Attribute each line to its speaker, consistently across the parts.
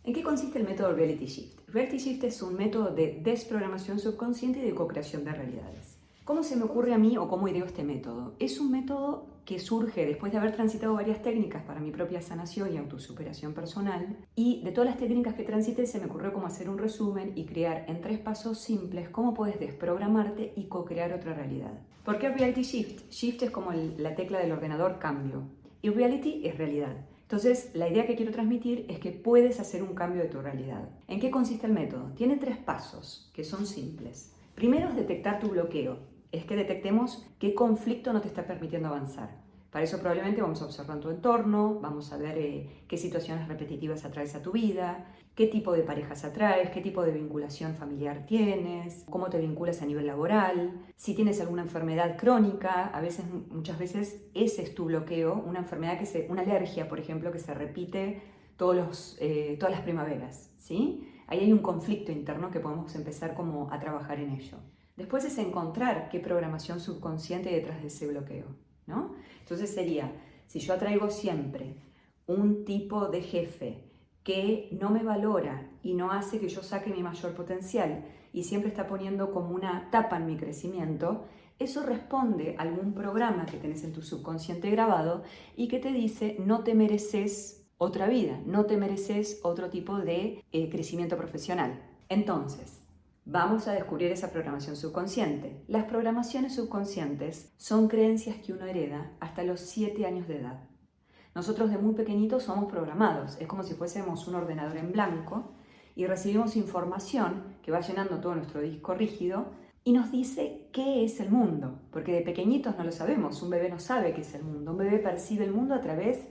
Speaker 1: ¿En qué consiste el método Reality Shift? Reality Shift es un método de desprogramación subconsciente y de co-creación de realidades. ¿Cómo se me ocurre a mí o cómo ideo este método? Es un método que surge después de haber transitado varias técnicas para mi propia sanación y autosuperación personal, y de todas las técnicas que transité se me ocurrió cómo hacer un resumen y crear en 3 pasos simples cómo puedes desprogramarte y co-crear otra realidad. ¿Por qué Reality Shift? Shift es como la tecla del ordenador cambio y Reality es realidad. Entonces, la idea que quiero transmitir es que puedes hacer un cambio de tu realidad. ¿En qué consiste el método? Tiene 3 pasos que son simples. Primero es detectar tu bloqueo. Es que detectemos qué conflicto no te está permitiendo avanzar. Para eso probablemente vamos a observar tu entorno, vamos a ver qué situaciones repetitivas atraes a tu vida, qué tipo de parejas atraes, qué tipo de vinculación familiar tienes, cómo te vinculas a nivel laboral, si tienes alguna enfermedad crónica, muchas veces ese es tu bloqueo, una enfermedad una alergia, por ejemplo, que se repite todas las primaveras, ¿sí? Ahí hay un conflicto interno que podemos empezar como a trabajar en ello. Después es encontrar qué programación subconsciente hay detrás de ese bloqueo, ¿no? Entonces sería, si yo atraigo siempre un tipo de jefe que no me valora y no hace que yo saque mi mayor potencial y siempre está poniendo como una tapa en mi crecimiento, eso responde a algún programa que tenés en tu subconsciente grabado y que te dice no te mereces otra vida, no te mereces otro tipo de crecimiento profesional. Entonces, vamos a descubrir esa programación subconsciente. Las programaciones subconscientes son creencias que uno hereda hasta los 7 años de edad. Nosotros de muy pequeñitos somos programados, es como si fuésemos un ordenador en blanco y recibimos información que va llenando todo nuestro disco rígido y nos dice qué es el mundo, porque de pequeñitos no lo sabemos, un bebé no sabe qué es el mundo, un bebé percibe el mundo a través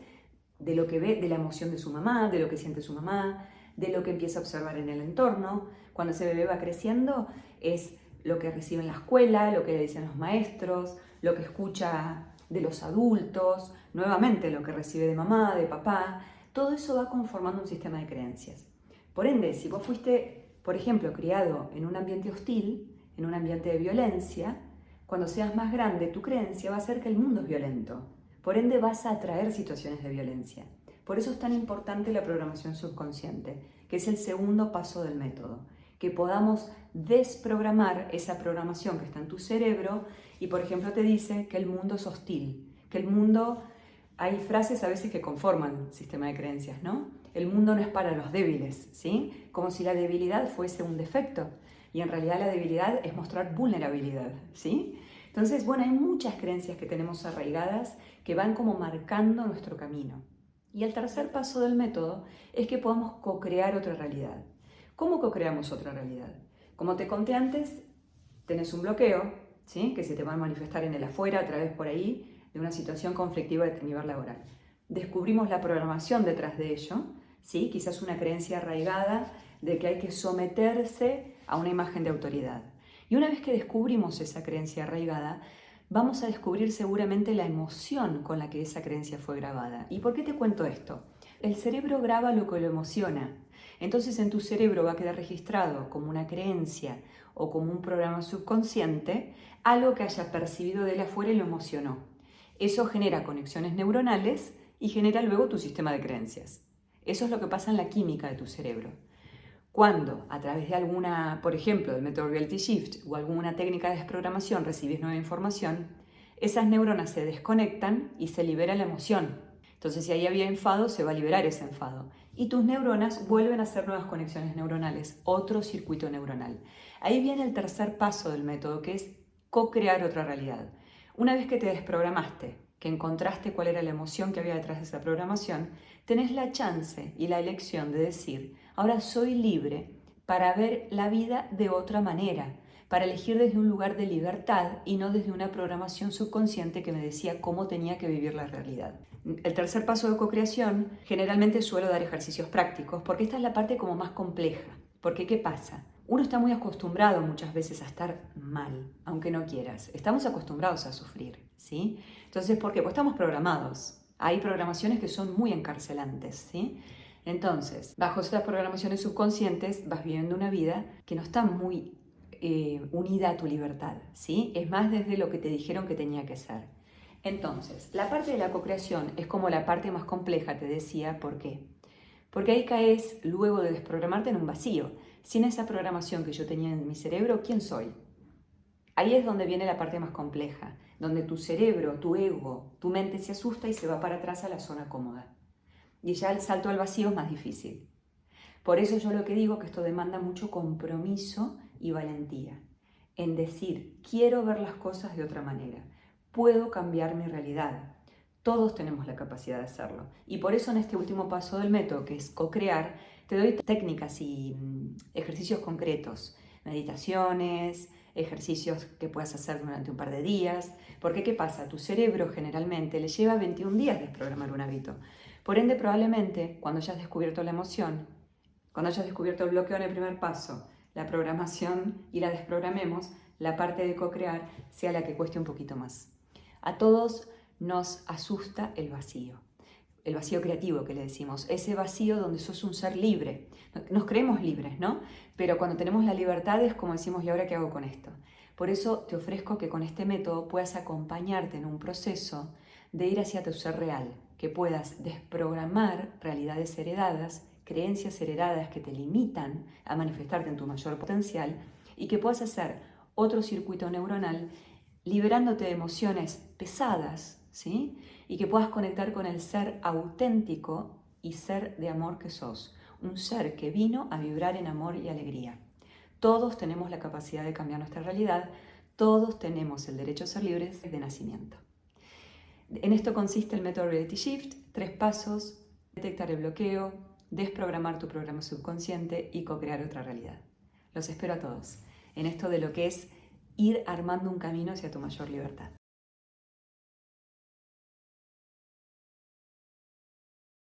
Speaker 1: de lo que ve, de la emoción de su mamá, de lo que siente su mamá, de lo que empieza a observar en el entorno. Cuando ese bebé va creciendo es lo que recibe en la escuela, lo que le dicen los maestros, lo que escucha de los adultos, nuevamente lo que recibe de mamá, de papá. Todo eso va conformando un sistema de creencias. Por ende, si vos fuiste, por ejemplo, criado en un ambiente hostil, en un ambiente de violencia, cuando seas más grande, tu creencia va a ser que el mundo es violento. Por ende, vas a atraer situaciones de violencia. Por eso es tan importante la programación subconsciente, que es el segundo paso del método. Que podamos desprogramar esa programación que está en tu cerebro y, por ejemplo, te dice que el mundo es hostil, que el mundo... Hay frases a veces que conforman el sistema de creencias, ¿no? El mundo no es para los débiles, ¿sí? Como si la debilidad fuese un defecto. Y en realidad la debilidad es mostrar vulnerabilidad, ¿sí? Entonces, bueno, hay muchas creencias que tenemos arraigadas que van como marcando nuestro camino. Y el tercer paso del método es que podamos co-crear otra realidad. ¿Cómo co-creamos otra realidad? Como te conté antes, tenés un bloqueo, ¿sí? Que se te va a manifestar en el afuera, a través por ahí, de una situación conflictiva de nivel laboral. Descubrimos la programación detrás de ello, ¿sí? Quizás una creencia arraigada de que hay que someterse a una imagen de autoridad. Y una vez que descubrimos esa creencia arraigada, vamos a descubrir seguramente la emoción con la que esa creencia fue grabada. ¿Y por qué te cuento esto? El cerebro graba lo que lo emociona. Entonces en tu cerebro va a quedar registrado como una creencia o como un programa subconsciente algo que haya percibido de él afuera y lo emocionó. Eso genera conexiones neuronales y genera luego tu sistema de creencias. Eso es lo que pasa en la química de tu cerebro. Cuando a través de alguna, por ejemplo, del método Reality Shift o alguna técnica de desprogramación recibes nueva información, esas neuronas se desconectan y se libera la emoción. Entonces, si ahí había enfado, se va a liberar ese enfado. Y tus neuronas vuelven a hacer nuevas conexiones neuronales, otro circuito neuronal. Ahí viene el tercer paso del método, que es co-crear otra realidad. Una vez que te desprogramaste, que encontraste cuál era la emoción que había detrás de esa programación, tenés la chance y la elección de decir: ahora soy libre para ver la vida de otra manera, para elegir desde un lugar de libertad y no desde una programación subconsciente que me decía cómo tenía que vivir la realidad. El tercer paso de co-creación, generalmente suelo dar ejercicios prácticos porque esta es la parte como más compleja. Porque ¿qué pasa? Uno está muy acostumbrado muchas veces a estar mal, aunque no quieras. Estamos acostumbrados a sufrir, ¿sí? Entonces, ¿por qué? Pues estamos programados. Hay programaciones que son muy encarcelantes, ¿sí? Entonces, bajo estas programaciones subconscientes vas viviendo una vida que no está muy unida a tu libertad, ¿sí? Es más desde lo que te dijeron que tenía que ser. Entonces, la parte de la co-creación es como la parte más compleja, te decía. ¿Por qué? Porque ahí caes luego de desprogramarte en un vacío. Sin esa programación que yo tenía en mi cerebro, ¿quién soy? Ahí es donde viene la parte más compleja, donde tu cerebro, tu ego, tu mente se asusta y se va para atrás a la zona cómoda. Y ya el salto al vacío es más difícil. Por eso yo lo que digo que esto demanda mucho compromiso y valentía. En decir, quiero ver las cosas de otra manera. Puedo cambiar mi realidad. Todos tenemos la capacidad de hacerlo. Y por eso en este último paso del método, que es co-crear, te doy técnicas y ejercicios concretos. Meditaciones, ejercicios que puedas hacer durante un par de días. Porque ¿qué pasa? Tu cerebro generalmente le lleva 21 días desprogramar un hábito. Por ende, probablemente, cuando hayas descubierto la emoción, cuando hayas descubierto el bloqueo en el primer paso, la programación y la desprogramemos, la parte de co-crear sea la que cueste un poquito más. A todos nos asusta el vacío creativo que le decimos, ese vacío donde sos un ser libre. Nos creemos libres, ¿no? Pero cuando tenemos la libertad es como decimos, ¿y ahora qué hago con esto? Por eso te ofrezco que con este método puedas acompañarte en un proceso de ir hacia tu ser real, que puedas desprogramar realidades heredadas, creencias heredadas que te limitan a manifestarte en tu mayor potencial y que puedas hacer otro circuito neuronal liberándote de emociones pesadas, ¿sí? Y que puedas conectar con el ser auténtico y ser de amor que sos, un ser que vino a vibrar en amor y alegría. Todos tenemos la capacidad de cambiar nuestra realidad, todos tenemos el derecho a ser libres de nacimiento. En esto consiste el método Reality Shift, 3 pasos: detectar el bloqueo, desprogramar tu programa subconsciente y co-crear otra realidad. Los espero a todos en esto de lo que es ir armando un camino hacia tu mayor libertad.